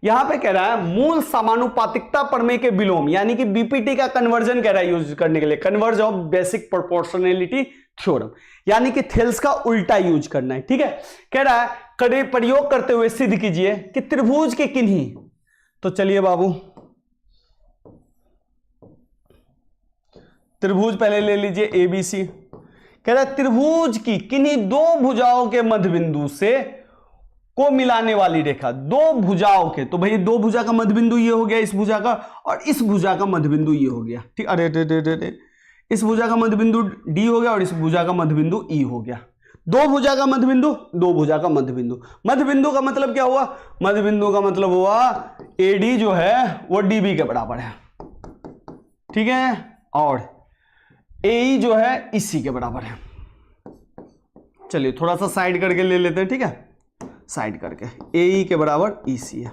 यहां पे कह रहा है मूल समानुपातिकता प्रमेय के विलोम, यानी कि बीपीटी का कन्वर्जन कह रहा है यूज करने के लिए, converse of basic proportionality theorem, यानी कि थेल्स का उल्टा यूज करना है। ठीक है, कह रहा है प्रयोग करते हुए सिद्ध कीजिए कि त्रिभुज के किन्हीं, तो चलिए बाबू त्रिभुज पहले ले लीजिए एबीसी। कह रहा है त्रिभुज की किन्हीं दो भुजाओं के मध्य बिंदु से को मिलाने वाली रेखा, दो भुजाओं के, तो भाई दो भुजा का मध्य बिंदु ये हो गया इस भुजा का, और इस भुजा का मध्य बिंदु ये हो गया। ठीक, अरे इस भुजा का मध्य बिंदु डी हो गया और इस भुजा का मध्य बिंदु ई हो गया। दो भुजा का मध्य बिंदु, दो भुजा का मध्य बिंदु। मध्य बिंदु का मतलब क्या हुआ? मध्य बिंदु का मतलब हुआ एडी जो है वो डीबी के बराबर है। ठीक है, और एई जो है इसी के बराबर है। चलिए थोड़ा सा साइड करके ले लेते हैं। ठीक है, साइड करके एई के बराबर ईसी है।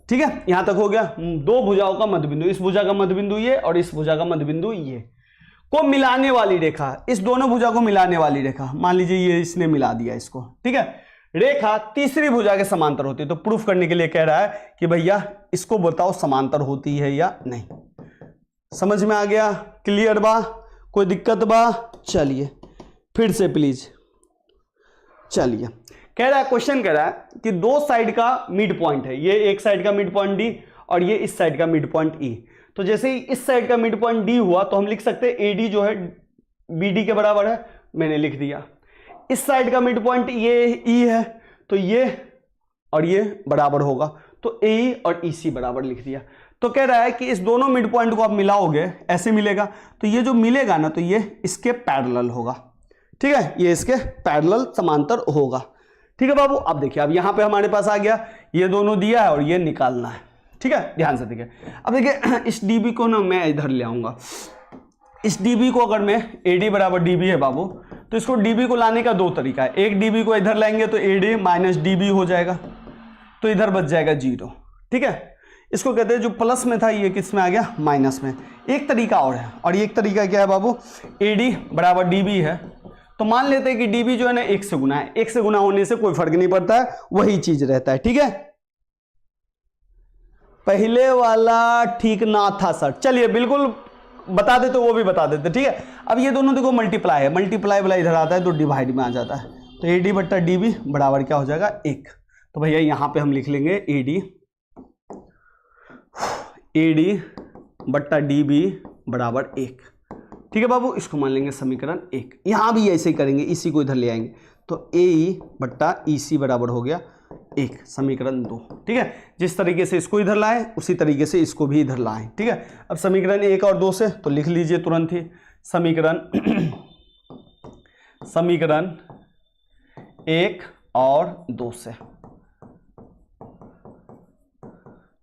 ठीक है, यहां तक हो गया। दो भुजाओं का मध्य बिंदु, इस भुजा का मध्य बिंदु ये और इस भुजा का मध्य बिंदु ये, को मिलाने वाली रेखा, इस दोनों भुजा को मिलाने वाली रेखा, मान लीजिए ये इसने मिला दिया इसको। ठीक है, रेखा तीसरी भुजा के समांतर होती है। तो प्रूफ करने के लिए कह रहा है कि भैया इसको बताओ समांतर होती है या नहीं। समझ में आ गया? क्लियर बा? कोई दिक्कत बा? चलिए फिर से प्लीज। चलिए, कह रहा है क्वेश्चन कह रहा है कि दो साइड का मिड पॉइंट है, ये एक साइड का मिड पॉइंट डी और ये इस साइड का मिड पॉइंट ई। तो जैसे ही इस साइड का मिड पॉइंट डी हुआ तो हम लिख सकते हैं एडी जो है बीडी के बराबर है, मैंने लिख दिया। इस साइड का मिड पॉइंट ये ई है, तो ये और ये बराबर होगा, तो ए और ईसी बराबर लिख दिया। तो कह रहा है कि इस दोनों मिड पॉइंट को आप मिलाओगे, ऐसे मिलेगा, तो ये जो मिलेगा ना तो ये इसके पैरेलल होगा। ठीक है, ये इसके पैरेलल समांतर होगा। ठीक है बाबू, अब देखिए, अब यहां पे हमारे पास आ गया, ये दोनों दिया है और ये निकालना है। ठीक है, ध्यान से देखिए। अब देखिए इस डीबी को ना मैं इधर ले आऊंगा। इस डीबी को अगर मैं एडी बराबर डीबी है बाबू, तो इसको डीबी को लाने का दो तरीका है। एक डीबी को इधर लाएंगे तो एडी माइनस डीबी हो जाएगा, तो इधर बच जाएगा 0। ठीक है, इसको कहते हैं जो प्लस में था ये किस में आ गया? माइनस में। एक तरीका और है, और एक तरीका क्या है बाबू? एडी बराबर डीबी है, तो मान लेते हैं कि डीबी जो है ना 1 से गुना है। 1 से गुना होने से कोई फर्क नहीं पड़ता है, वही चीज रहता है। ठीक है, पहले वाला ठीक ना था सर, चलिए बिल्कुल बता देते, वो भी बता देते। ठीक है, अब ये दोनों देखो मल्टीप्लाई है, मल्टीप्लाई वाला इधर आता है तो डिवाइड में आ जाता है, तो एडी बट्टा डीबी बराबर क्या हो जाएगा? 1। तो भैया यहां पे हम लिख लेंगे एडी बट्टा डीबी बराबर 1। ठीक है बाबू, इसको मान लेंगे समीकरण 1। यहां भी ऐसे ही करेंगे, इसी को इधर ले आएंगे, तो ए बट्टा ईसी बराबर हो गया 1, समीकरण 2। ठीक है, जिस तरीके से इसको इधर लाए उसी तरीके से इसको भी इधर लाएं। ठीक है, अब समीकरण 1 और 2 से तो लिख लीजिए तुरंत ही समीकरण 1 और 2 से।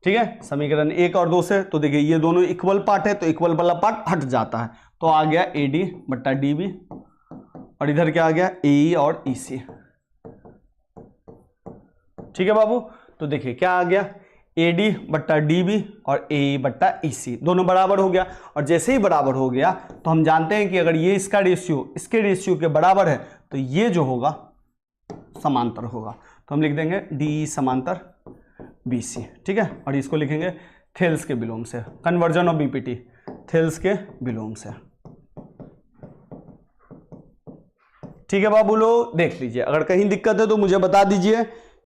ठीक है, समीकरण 1 और 2 से तो देखिए ये दोनों इक्वल पार्ट है, तो इक्वल वाला पार्ट हट जाता है, तो आ गया एडी बट्टा डीबी, और इधर क्या आ गया? ए और ईसी। ठीक है बाबू, तो देखिए क्या आ गया? एडी बट्टा डीबी और ए बट्टा ईसी दोनों बराबर हो गया। और जैसे ही बराबर हो गया तो हम जानते हैं कि अगर ये इसका रेशियो इसके रेशियो के बराबर है तो ये जो होगा समांतर होगा, तो हम लिख देंगे डी समांतर बीसी। ठीक है, और इसको लिखेंगे थेल्स के विलोम से, कन्वर्जन ऑफ बीपीटी थेल्स के विलोम से। ठीक है बाबू लोग, देख लीजिए, अगर कहीं दिक्कत है तो मुझे बता दीजिए।